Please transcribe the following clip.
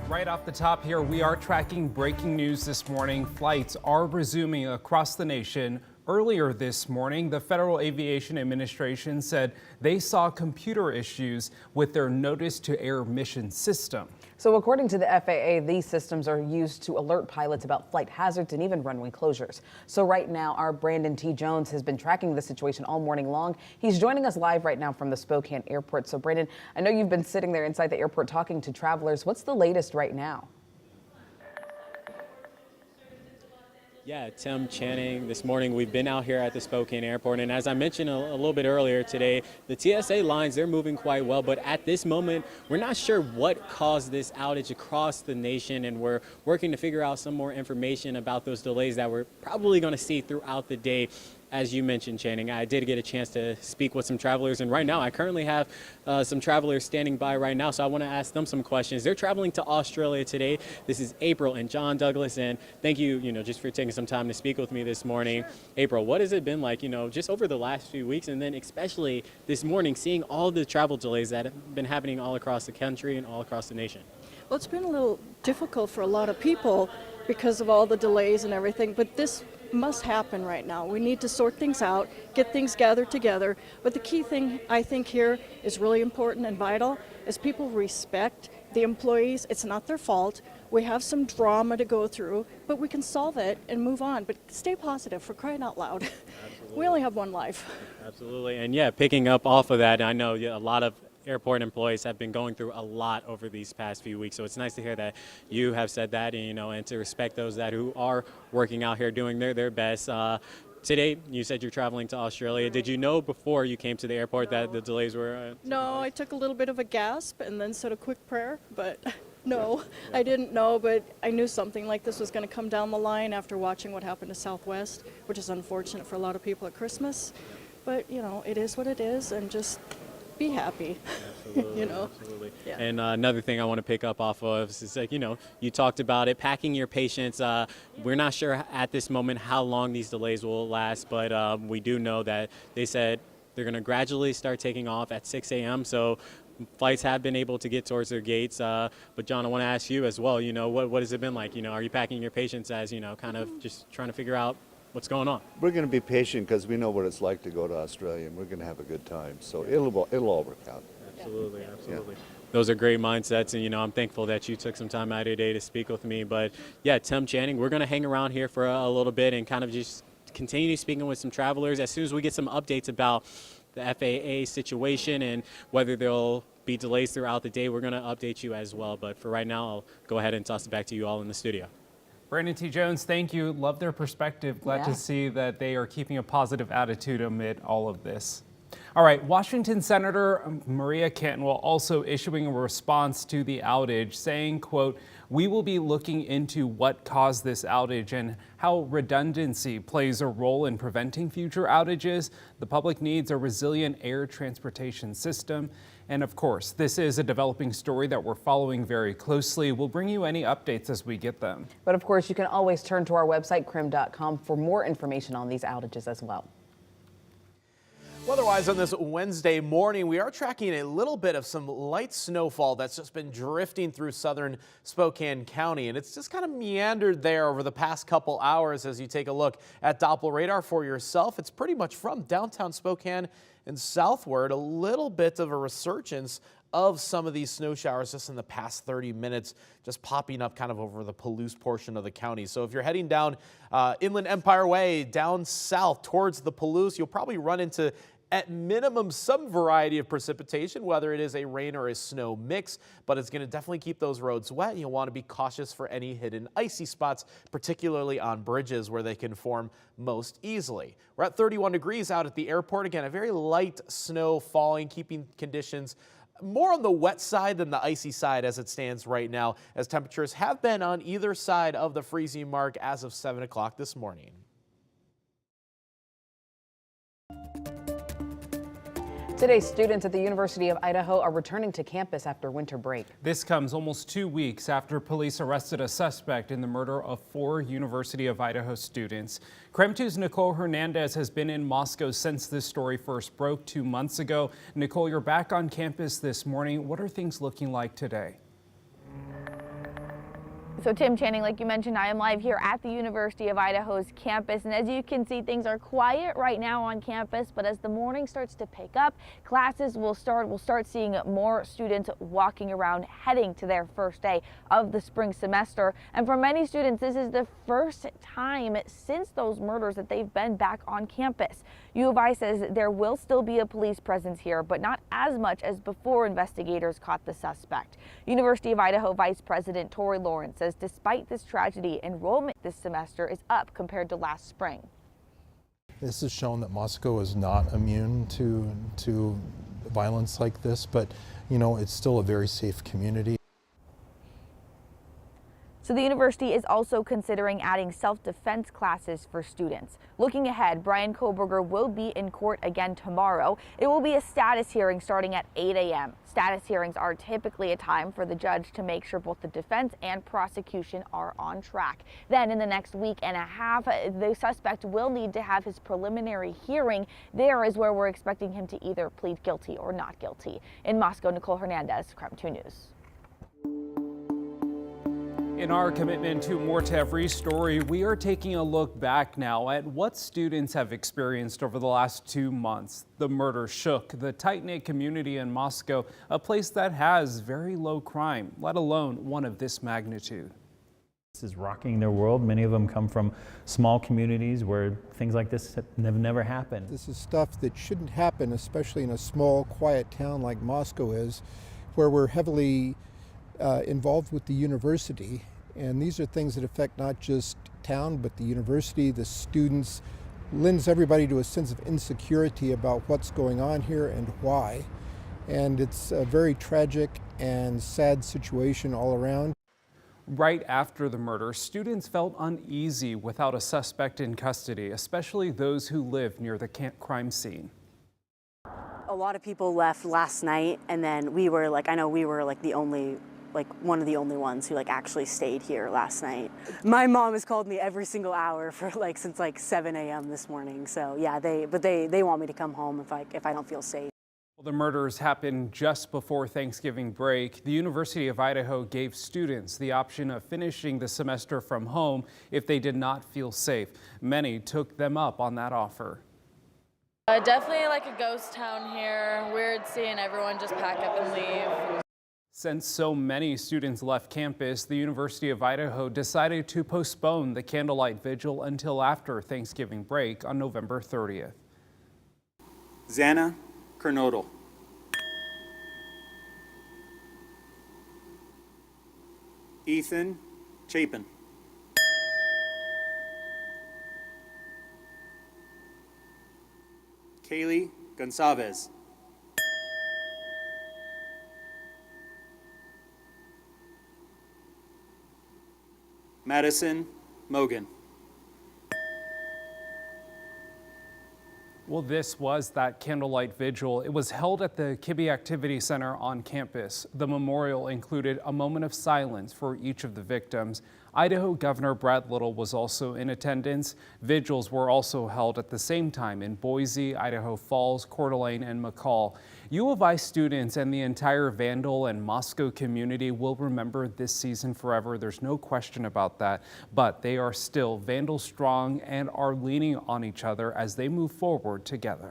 Right off the top here, we are tracking breaking news this morning. Flights are resuming across the nation. Earlier this morning, the Federal Aviation Administration said they saw computer issues with their notice to air mission system. So according to the FAA, these systems are used to alert pilots about flight hazards and even runway closures. So right now, our Brandon T. Jones has been tracking the situation all morning long. He's joining us live right now from the Spokane airport. So Brandon, I know you've been sitting there inside the airport talking to travelers. What's the latest right now? Yeah, Tim, Channing, this morning we've been out here at the Spokane airport, and as I mentioned a little bit earlier today, the TSA lines, they're moving quite well, but at this moment, we're not sure what caused this outage across the nation, and we're working to figure out some more information about those delays that we're probably going to see throughout the day. As you mentioned, Channing, I did get a chance to speak with some travelers, and right now I currently have some travelers standing by right now, so I want to ask them some questions. They're traveling to Australia today. This is April and John Douglas, and thank you, just for taking some time to speak with me this morning. Sure. April, what has it been like, just over the last few weeks, and then especially this morning, seeing all the travel delays that have been happening all across the country and all across the nation? Well, it's been a little difficult for a lot of people because of all the delays and everything, but this must happen right now. We need to sort things out, get things gathered together. But the key thing I think here is really important and vital is people respect the employees. It's not their fault. We have some drama to go through, but we can solve it and move on. But stay positive, for crying out loud. Absolutely. We only have one life. Absolutely. And yeah, picking up off of that, I know a lot of airport employees have been going through a lot over these past few weeks, so it's nice to hear that you have said that, and to respect those who are working out here doing their best. Today, you said you're traveling to Australia. Did you know before you came to the airport that the delays were? No, I took a little bit of a gasp and then said a quick prayer, but no, I didn't know, but I knew something like this was going to come down the line after watching what happened to Southwest, which is unfortunate for a lot of people at Christmas. But, it is what it is, and just be happy. Absolutely, absolutely. Yeah. And another thing I want to pick up off of is you talked about it, packing your patience. We're not sure at this moment how long these delays will last, but we do know that they said they're going to gradually start taking off at 6 a.m. So flights have been able to get towards their gates. But John, I want to ask you as well, what has it been like? Are you packing your patience as, kind of just trying to figure out what's going on? We're going to be patient because we know what it's like to go to Australia, and we're going to have a good time. So it'll all work out. Absolutely, absolutely. Yeah. Those are great mindsets, and I'm thankful that you took some time out of your day to speak with me. But yeah, Tim, Channing, we're going to hang around here for a little bit and kind of just continue speaking with some travelers. As soon as we get some updates about the FAA situation and whether there'll be delays throughout the day, we're going to update you as well. But for right now, I'll go ahead and toss it back to you all in the studio. Brandon T. Jones, thank you. Love their perspective. Glad to see that they are keeping a positive attitude amid all of this. All right, Washington Senator Maria Cantwell also issuing a response to the outage, saying, quote, "We will be looking into what caused this outage and how redundancy plays a role in preventing future outages. The public needs a resilient air transportation system." And of course, this is a developing story that we're following very closely. We'll bring you any updates as we get them. But of course, you can always turn to our website, KREM.com, for more information on these outages as well. Weather-wise on this Wednesday morning, we are tracking a little bit of some light snowfall that's just been drifting through southern Spokane County, and it's just kind of meandered there over the past couple hours. As you take a look at Doppler radar for yourself, it's pretty much from downtown Spokane and southward, a little bit of a resurgence of some of these snow showers just in the past 30 minutes, just popping up kind of over the Palouse portion of the county. So if you're heading down Inland Empire Way, down south towards the Palouse, you'll probably run into, at minimum, some variety of precipitation, whether it is a rain or a snow mix, but it's going to definitely keep those roads wet. You'll want to be cautious for any hidden icy spots, particularly on bridges where they can form most easily. We're at 31 degrees out at the airport. Again, a very light snow falling, keeping conditions more on the wet side than the icy side as it stands right now, as temperatures have been on either side of the freezing mark as of 7 o'clock this morning. Today, students at the University of Idaho are returning to campus after winter break. This comes almost 2 weeks after police arrested a suspect in the murder of 4 University of Idaho students. KREM 2's Nicole Hernandez has been in Moscow since this story first broke 2 months ago. Nicole, you're back on campus this morning. What are things looking like today? So Tim Channing, like you mentioned, I am live here at the University of Idaho's campus, and as you can see, things are quiet right now on campus, but as the morning starts to pick up, classes will start. We'll start seeing more students walking around, heading to their first day of the spring semester. And for many students, this is the first time since those murders that they've been back on campus. U of I says there will still be a police presence here, but not as much as before investigators caught the suspect. University of Idaho Vice President Tori Lawrence says despite this tragedy, enrollment this semester is up compared to last spring. This has shown that Moscow is not immune to violence like this, but you know, it's still a very safe community. So the university is also considering adding self-defense classes for students. Looking ahead, Brian Koberger will be in court again tomorrow. It will be a status hearing starting at 8 a.m. Status hearings are typically a time for the judge to make sure both the defense and prosecution are on track. Then in the next week and a half, the suspect will need to have his preliminary hearing. There is where we're expecting him to either plead guilty or not guilty. In Moscow, Nicole Hernandez, KREM 2 News. In our commitment to more to every story, we are taking a look back now at what students have experienced over the last 2 months. The murder shook the tight-knit community in Moscow, a place that has very low crime, let alone one of this magnitude. This is rocking their world. Many of them come from small communities where things like this have never happened. This is stuff that shouldn't happen, especially in a small, quiet town like Moscow is, where we're heavily involved with the university, and these are things that affect not just town but the university, the students, lends everybody to a sense of insecurity about what's going on here and why, and it's a very tragic and sad situation all around. Right after the murder, students felt uneasy without a suspect in custody, especially those who live near the crime scene. A lot of people left last night, and then we were like, I know we were like one of the only ones who actually stayed here last night. My mom has called me every single hour for since 7 a.m. this morning. So yeah, they want me to come home if I don't feel safe. Well, the murders happened just before Thanksgiving break. The University of Idaho gave students the option of finishing the semester from home if they did not feel safe. Many took them up on that offer. Definitely like a ghost town here. Weird seeing everyone just pack up and leave. Since so many students left campus, the University of Idaho decided to postpone the candlelight vigil until after Thanksgiving break on November 30th. Xana Kernodle. Ethan Chapin. Kaylee Gonçalves. Madison Mogan. Well, this was that candlelight vigil. It was held at the Kibbe Activity Center on campus. The memorial included a moment of silence for each of the victims. Idaho Governor Brad Little was also in attendance. Vigils were also held at the same time in Boise, Idaho Falls, Coeur d'Alene, and McCall. U of I students and the entire Vandal and Moscow community will remember this season forever. There's no question about that, but they are still Vandal strong and are leaning on each other as they move forward together.